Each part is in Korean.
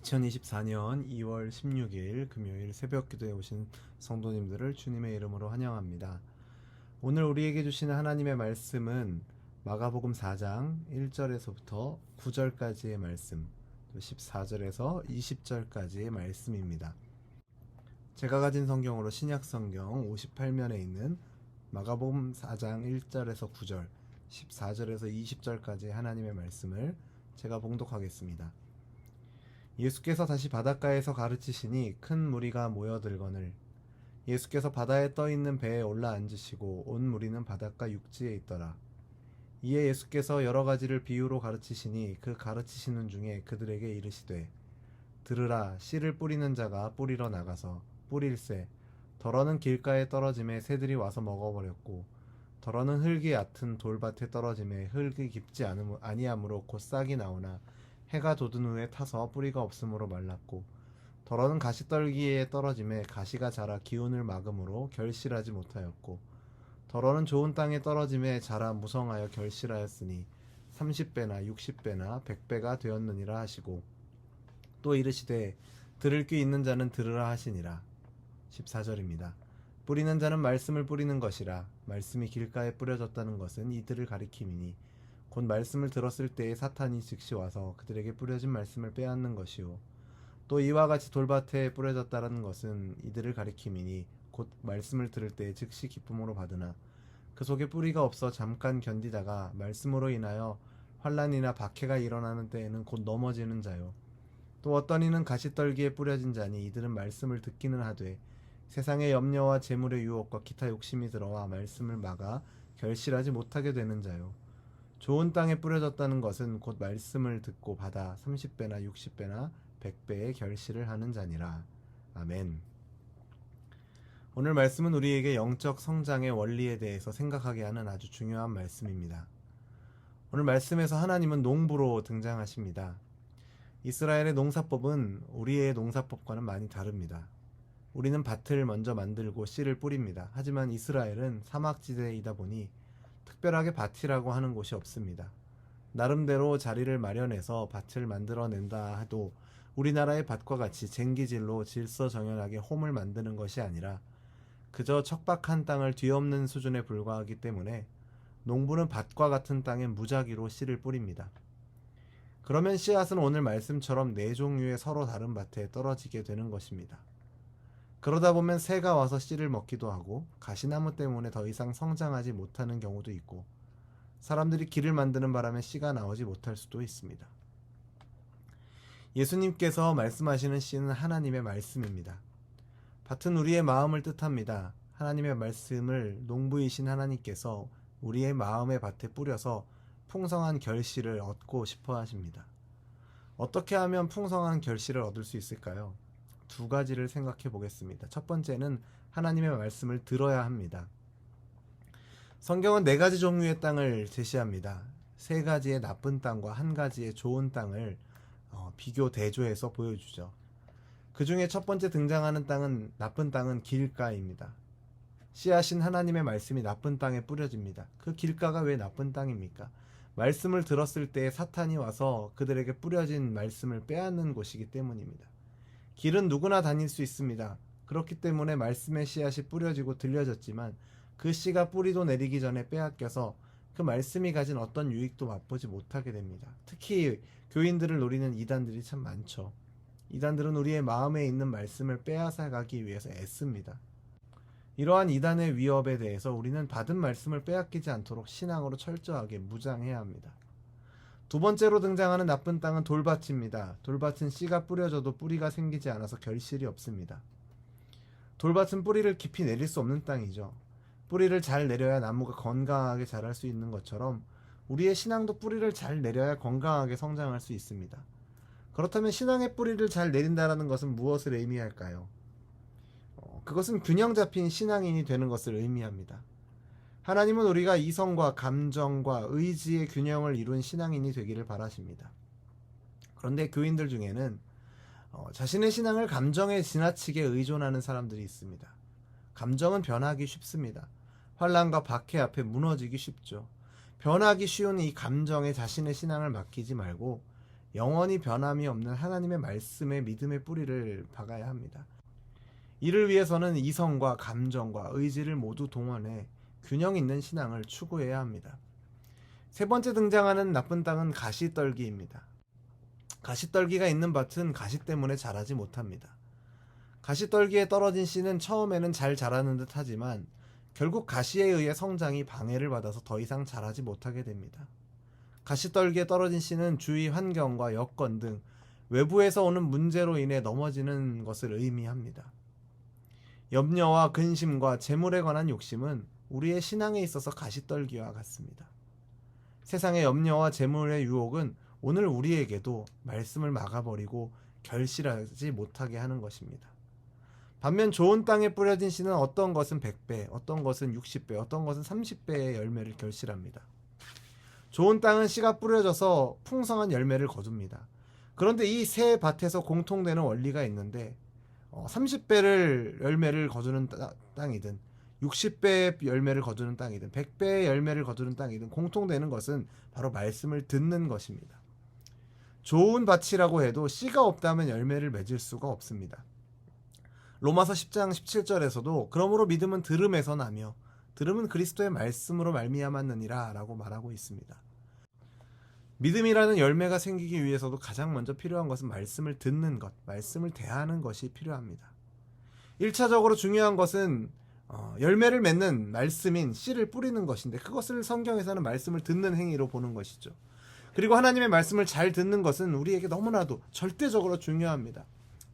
2024년 2월 16일 금요일 새벽 기도에 오신 성도님들을 주님의 이름으로 환영합니다. 오늘 우리에게 주시는 하나님의 말씀은 마가복음 4장 1절에서부터 9절까지의 말씀, 또 14절에서 20절까지의 말씀입니다. 제가 가진 성경으로 신약성경 58면에 있는 마가복음 4장 1절에서 9절, 14절에서 20절까지의 하나님의 말씀을 제가 봉독하겠습니다. 예수께서 다시 바닷가에서 가르치시니 큰 무리가 모여들거늘 예수께서 바다에 떠있는 배에 올라 앉으시고 온 무리는 바닷가 육지에 있더라. 이에 예수께서 여러 가지를 비유로 가르치시니 그 가르치시는 중에 그들에게 이르시되 들으라. 씨를 뿌리는 자가 뿌리러 나가서 뿌릴새 덜어는 길가에 떨어짐에 새들이 와서 먹어버렸고 덜어는 흙이 얕은 돌밭에 떨어짐에 흙이 깊지 아니하므로 곧 싹이 나오나 해가 돋은 후에 타서 뿌리가 없으므로 말랐고 덜어는 가시떨기에 떨어짐에 가시가 자라 기운을 막음으로 결실하지 못하였고 덜어는 좋은 땅에 떨어짐에 자라 무성하여 결실하였으니 30배나 60배나 100배가 되었느니라 하시고 또 이르시되 들을 귀 있는 자는 들으라 하시니라. 14절입니다. 뿌리는 자는 말씀을 뿌리는 것이라. 말씀이 길가에 뿌려졌다는 것은 이들을 가리킴이니 곧 말씀을 들었을 때에 사탄이 즉시 와서 그들에게 뿌려진 말씀을 빼앗는 것이요 또 이와 같이 돌밭에 뿌려졌다는 것은 이들을 가리킴이니 곧 말씀을 들을 때에 즉시 기쁨으로 받으나 그 속에 뿌리가 없어 잠깐 견디다가 말씀으로 인하여 환난이나 박해가 일어나는 때에는 곧 넘어지는 자요 또 어떤 이는 가시떨기에 뿌려진 자니 이들은 말씀을 듣기는 하되 세상의 염려와 재물의 유혹과 기타 욕심이 들어와 말씀을 막아 결실하지 못하게 되는 자요 좋은 땅에 뿌려졌다는 것은 곧 말씀을 듣고 받아 30배나 60배나 100배의 결실을 하는 자니라. 아멘. 오늘 말씀은 우리에게 영적 성장의 원리에 대해서 생각하게 하는 아주 중요한 말씀입니다. 오늘 말씀에서 하나님은 농부로 등장하십니다. 이스라엘의 농사법은 우리의 농사법과는 많이 다릅니다. 우리는 밭을 먼저 만들고 씨를 뿌립니다. 하지만 이스라엘은 사막지대이다 보니 특별하게 밭이라고 하는 곳이 없습니다. 나름대로 자리를 마련해서 밭을 만들어낸다 해도 우리나라의 밭과 같이 쟁기질로 질서정연하게 홈을 만드는 것이 아니라 그저 척박한 땅을 뒤엎는 수준에 불과하기 때문에 농부는 밭과 같은 땅에 무작위로 씨를 뿌립니다. 그러면 씨앗은 오늘 말씀처럼 네 종류의 서로 다른 밭에 떨어지게 되는 것입니다. 그러다 보면 새가 와서 씨를 먹기도 하고 가시나무 때문에 더 이상 성장하지 못하는 경우도 있고 사람들이 길을 만드는 바람에 씨가 나오지 못할 수도 있습니다. 예수님께서 말씀하시는 씨는 하나님의 말씀입니다. 밭은 우리의 마음을 뜻합니다. 하나님의 말씀을 농부이신 하나님께서 우리의 마음의 밭에 뿌려서 풍성한 결실을 얻고 싶어 하십니다. 어떻게 하면 풍성한 결실을 얻을 수 있을까요? 두 가지를 생각해 보겠습니다. 첫 번째는 하나님의 말씀을 들어야 합니다. 성경은 네 가지 종류의 땅을 제시합니다. 세 가지의 나쁜 땅과 한 가지의 좋은 땅을 비교 대조해서 보여주죠. 그 중에 첫 번째 등장하는 땅은 나쁜 땅은 길가입니다. 씨앗인 하나님의 말씀이 나쁜 땅에 뿌려집니다. 그 길가가 왜 나쁜 땅입니까? 말씀을 들었을 때 사탄이 와서 그들에게 뿌려진 말씀을 빼앗는 곳이기 때문입니다. 길은 누구나 다닐 수 있습니다. 그렇기 때문에 말씀의 씨앗이 뿌려지고 들려졌지만 그 씨가 뿌리도 내리기 전에 빼앗겨서 그 말씀이 가진 어떤 유익도 맛보지 못하게 됩니다. 특히 교인들을 노리는 이단들이 참 많죠. 이단들은 우리의 마음에 있는 말씀을 빼앗아가기 위해서 애씁니다. 이러한 이단의 위협에 대해서 우리는 받은 말씀을 빼앗기지 않도록 신앙으로 철저하게 무장해야 합니다. 두 번째로 등장하는 나쁜 땅은 돌밭입니다. 돌밭은 씨가 뿌려져도 뿌리가 생기지 않아서 결실이 없습니다. 돌밭은 뿌리를 깊이 내릴 수 없는 땅이죠. 뿌리를 잘 내려야 나무가 건강하게 자랄 수 있는 것처럼 우리의 신앙도 뿌리를 잘 내려야 건강하게 성장할 수 있습니다. 그렇다면 신앙의 뿌리를 잘 내린다는 것은 무엇을 의미할까요? 그것은 균형 잡힌 신앙인이 되는 것을 의미합니다. 하나님은 우리가 이성과 감정과 의지의 균형을 이룬 신앙인이 되기를 바라십니다. 그런데 교인들 중에는 자신의 신앙을 감정에 지나치게 의존하는 사람들이 있습니다. 감정은 변하기 쉽습니다. 환난과 박해 앞에 무너지기 쉽죠. 변하기 쉬운 이 감정에 자신의 신앙을 맡기지 말고 영원히 변함이 없는 하나님의 말씀에 믿음의 뿌리를 박아야 합니다. 이를 위해서는 이성과 감정과 의지를 모두 동원해 균형 있는 신앙을 추구해야 합니다. 세 번째 등장하는 나쁜 땅은 가시떨기입니다. 가시떨기가 있는 밭은 가시 때문에 자라지 못합니다. 가시떨기에 떨어진 씨는 처음에는 잘 자라는 듯 하지만 결국 가시에 의해 성장이 방해를 받아서 더 이상 자라지 못하게 됩니다. 가시떨기에 떨어진 씨는 주위 환경과 여건 등 외부에서 오는 문제로 인해 넘어지는 것을 의미합니다. 염려와 근심과 재물에 관한 욕심은 우리의 신앙에 있어서 가시떨기와 같습니다. 세상의 염려와 재물의 유혹은 오늘 우리에게도 말씀을 막아버리고 결실하지 못하게 하는 것입니다. 반면 좋은 땅에 뿌려진 씨는 어떤 것은 100배, 어떤 것은 60배, 어떤 것은 30배의 열매를 결실합니다. 좋은 땅은 씨가 뿌려져서 풍성한 열매를 거둡니다. 그런데 이 세 밭에서 공통되는 원리가 있는데 30배를 열매를 거두는 땅이든 60배의 열매를 거두는 땅이든 100배의 열매를 거두는 땅이든 공통되는 것은 바로 말씀을 듣는 것입니다. 좋은 밭이라고 해도 씨가 없다면 열매를 맺을 수가 없습니다. 로마서 10장 17절에서도 그러므로 믿음은 들음에서 나며 들음은 그리스도의 말씀으로 말미암았느니라 라고 말하고 있습니다. 믿음이라는 열매가 생기기 위해서도 가장 먼저 필요한 것은 말씀을 듣는 것, 말씀을 대하는 것이 필요합니다. 1차적으로 중요한 것은 열매를 맺는 말씀인 씨를 뿌리는 것인데 그것을 성경에서는 말씀을 듣는 행위로 보는 것이죠. 그리고 하나님의 말씀을 잘 듣는 것은 우리에게 너무나도 절대적으로 중요합니다.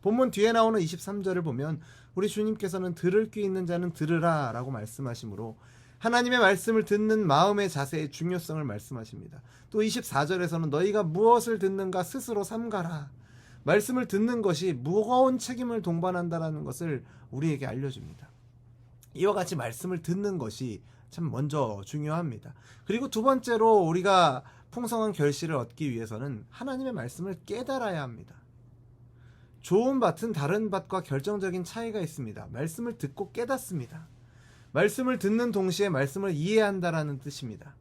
본문 뒤에 나오는 23절을 보면 우리 주님께서는 들을 귀 있는 자는 들으라 라고 말씀하시므로 하나님의 말씀을 듣는 마음의 자세의 중요성을 말씀하십니다. 또 24절에서는 너희가 무엇을 듣는가 스스로 삼가라. 말씀을 듣는 것이 무거운 책임을 동반한다라는 것을 우리에게 알려줍니다. 이와 같이 말씀을 듣는 것이 참 먼저 중요합니다. 그리고 두 번째로 우리가 풍성한 결실을 얻기 위해서는 하나님의 말씀을 깨달아야 합니다. 좋은 밭은 다른 밭과 결정적인 차이가 있습니다. 말씀을 듣고 깨닫습니다. 말씀을 듣는 동시에 말씀을 이해한다라는 뜻입니다.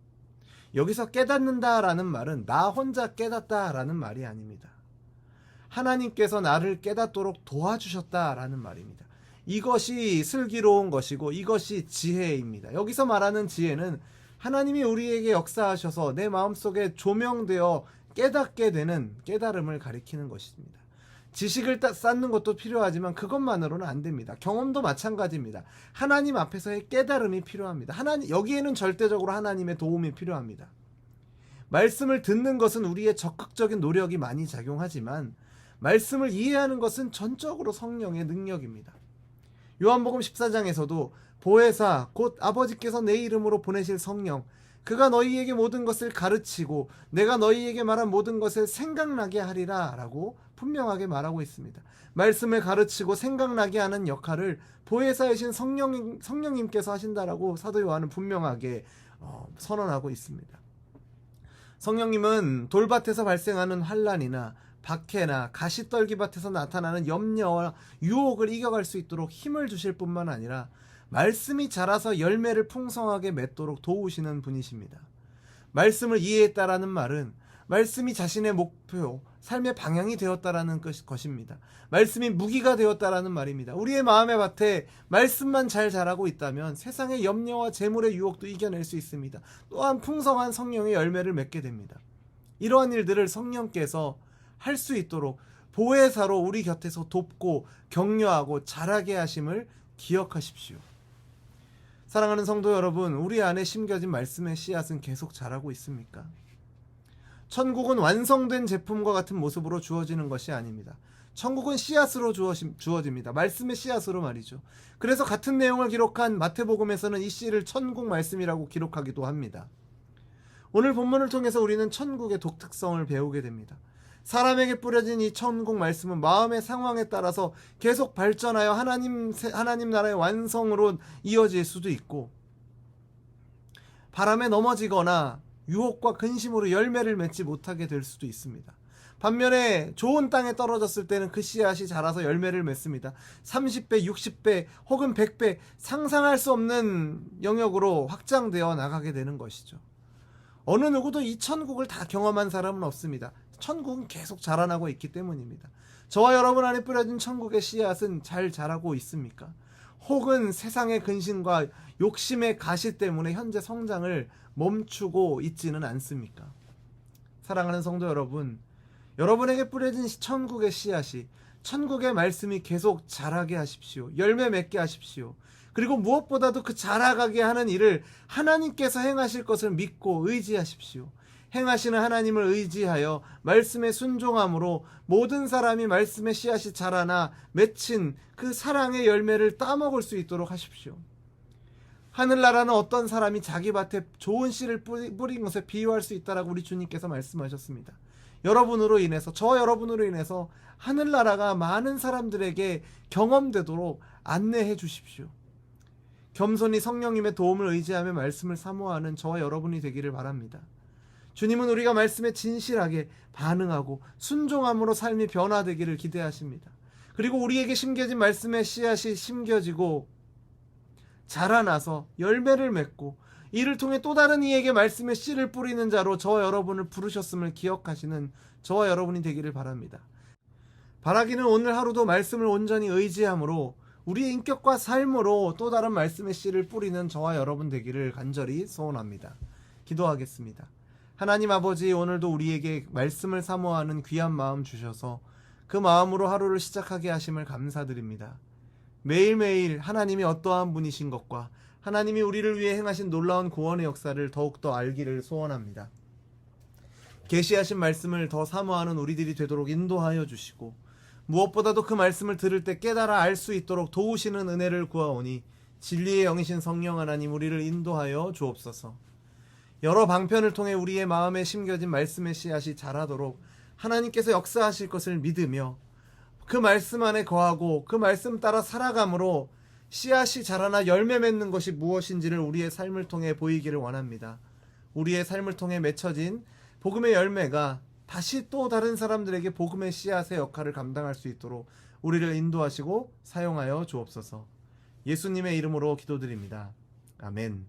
여기서 깨닫는다라는 말은 나 혼자 깨닫다라는 말이 아닙니다. 하나님께서 나를 깨닫도록 도와주셨다라는 말입니다. 이것이 슬기로운 것이고 이것이 지혜입니다. 여기서 말하는 지혜는 하나님이 우리에게 역사하셔서 내 마음속에 조명되어 깨닫게 되는 깨달음을 가리키는 것입니다. 지식을 쌓는 것도 필요하지만 그것만으로는 안 됩니다. 경험도 마찬가지입니다. 하나님 앞에서의 깨달음이 필요합니다. 여기에는 절대적으로 하나님의 도움이 필요합니다. 말씀을 듣는 것은 우리의 적극적인 노력이 많이 작용하지만 말씀을 이해하는 것은 전적으로 성령의 능력입니다. 요한복음 14장에서도 보혜사 곧 아버지께서 내 이름으로 보내실 성령 그가 너희에게 모든 것을 가르치고 내가 너희에게 말한 모든 것을 생각나게 하리라 라고 분명하게 말하고 있습니다. 말씀을 가르치고 생각나게 하는 역할을 보혜사이신 성령님께서 하신다라고 사도 요한은 분명하게 선언하고 있습니다. 성령님은 돌밭에서 발생하는 환난이나 박해나 가시떨기밭에서 나타나는 염려와 유혹을 이겨갈 수 있도록 힘을 주실 뿐만 아니라 말씀이 자라서 열매를 풍성하게 맺도록 도우시는 분이십니다. 말씀을 이해했다라는 말은 말씀이 자신의 목표, 삶의 방향이 되었다라는 것입니다. 말씀이 무기가 되었다라는 말입니다. 우리의 마음의 밭에 말씀만 잘 자라고 있다면 세상의 염려와 재물의 유혹도 이겨낼 수 있습니다. 또한 풍성한 성령의 열매를 맺게 됩니다. 이러한 일들을 성령께서 할 수 있도록 보혜사로 우리 곁에서 돕고 격려하고 자라게 하심을 기억하십시오. 사랑하는 성도 여러분, 우리 안에 심겨진 말씀의 씨앗은 계속 자라고 있습니까? 천국은 완성된 제품과 같은 모습으로 주어지는 것이 아닙니다. 천국은 씨앗으로 주어집니다. 말씀의 씨앗으로 말이죠. 그래서 같은 내용을 기록한 마태복음에서는 이 씨를 천국 말씀이라고 기록하기도 합니다. 오늘 본문을 통해서 우리는 천국의 독특성을 배우게 됩니다. 사람에게 뿌려진 이 천국 말씀은 마음의 상황에 따라서 계속 발전하여 하나님 나라의 완성으로 이어질 수도 있고 바람에 넘어지거나 유혹과 근심으로 열매를 맺지 못하게 될 수도 있습니다. 반면에 좋은 땅에 떨어졌을 때는 그 씨앗이 자라서 열매를 맺습니다. 30배, 60배 혹은 100배 상상할 수 없는 영역으로 확장되어 나가게 되는 것이죠. 어느 누구도 이 천국을 다 경험한 사람은 없습니다. 천국은 계속 자라나고 있기 때문입니다. 저와 여러분 안에 뿌려진 천국의 씨앗은 잘 자라고 있습니까? 혹은 세상의 근심과 욕심의 가시 때문에 현재 성장을 멈추고 있지는 않습니까? 사랑하는 성도 여러분, 여러분에게 뿌려진 천국의 씨앗이, 천국의 말씀이 계속 자라게 하십시오. 열매 맺게 하십시오. 그리고 무엇보다도 그 자라가게 하는 일을 하나님께서 행하실 것을 믿고 의지하십시오. 행하시는 하나님을 의지하여 말씀에 순종함으로 모든 사람이 말씀의 씨앗이 자라나 맺힌 그 사랑의 열매를 따먹을 수 있도록 하십시오. 하늘나라는 어떤 사람이 자기 밭에 좋은 씨를 뿌린 것에 비유할 수 있다라고 우리 주님께서 말씀하셨습니다. 여러분으로 인해서, 저와 여러분으로 인해서 하늘나라가 많은 사람들에게 경험되도록 안내해 주십시오. 겸손히 성령님의 도움을 의지하며 말씀을 사모하는 저와 여러분이 되기를 바랍니다. 주님은 우리가 말씀에 진실하게 반응하고 순종함으로 삶이 변화되기를 기대하십니다. 그리고 우리에게 심겨진 말씀의 씨앗이 심겨지고 자라나서 열매를 맺고 이를 통해 또 다른 이에게 말씀의 씨를 뿌리는 자로 저와 여러분을 부르셨음을 기억하시는 저와 여러분이 되기를 바랍니다. 바라기는 오늘 하루도 말씀을 온전히 의지함으로 우리의 인격과 삶으로 또 다른 말씀의 씨를 뿌리는 저와 여러분 되기를 간절히 소원합니다. 기도하겠습니다. 하나님 아버지, 오늘도 우리에게 말씀을 사모하는 귀한 마음 주셔서 그 마음으로 하루를 시작하게 하심을 감사드립니다. 매일매일 하나님이 어떠한 분이신 것과 하나님이 우리를 위해 행하신 놀라운 구원의 역사를 더욱더 알기를 소원합니다. 계시하신 말씀을 더 사모하는 우리들이 되도록 인도하여 주시고 무엇보다도 그 말씀을 들을 때 깨달아 알 수 있도록 도우시는 은혜를 구하오니 진리의 영이신 성령 하나님 우리를 인도하여 주옵소서. 여러 방편을 통해 우리의 마음에 심겨진 말씀의 씨앗이 자라도록 하나님께서 역사하실 것을 믿으며 그 말씀 안에 거하고 그 말씀 따라 살아감으로 씨앗이 자라나 열매 맺는 것이 무엇인지를 우리의 삶을 통해 보이기를 원합니다. 우리의 삶을 통해 맺혀진 복음의 열매가 다시 또 다른 사람들에게 복음의 씨앗의 역할을 감당할 수 있도록 우리를 인도하시고 사용하여 주옵소서. 예수님의 이름으로 기도드립니다. 아멘.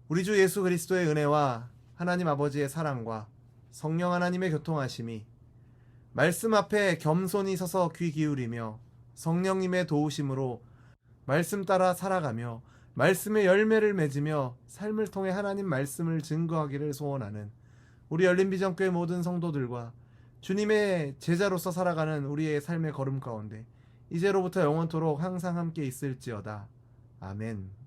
우리 주 예수 그리스도의 은혜와 하나님 아버지의 사랑과 성령 하나님의 교통하심이 말씀 앞에 겸손히 서서 귀 기울이며 성령님의 도우심으로 말씀 따라 살아가며 말씀의 열매를 맺으며 삶을 통해 하나님 말씀을 증거하기를 소원하는 우리 열린비전교회 모든 성도들과 주님의 제자로서 살아가는 우리의 삶의 걸음 가운데 이제로부터 영원토록 항상 함께 있을지어다. 아멘.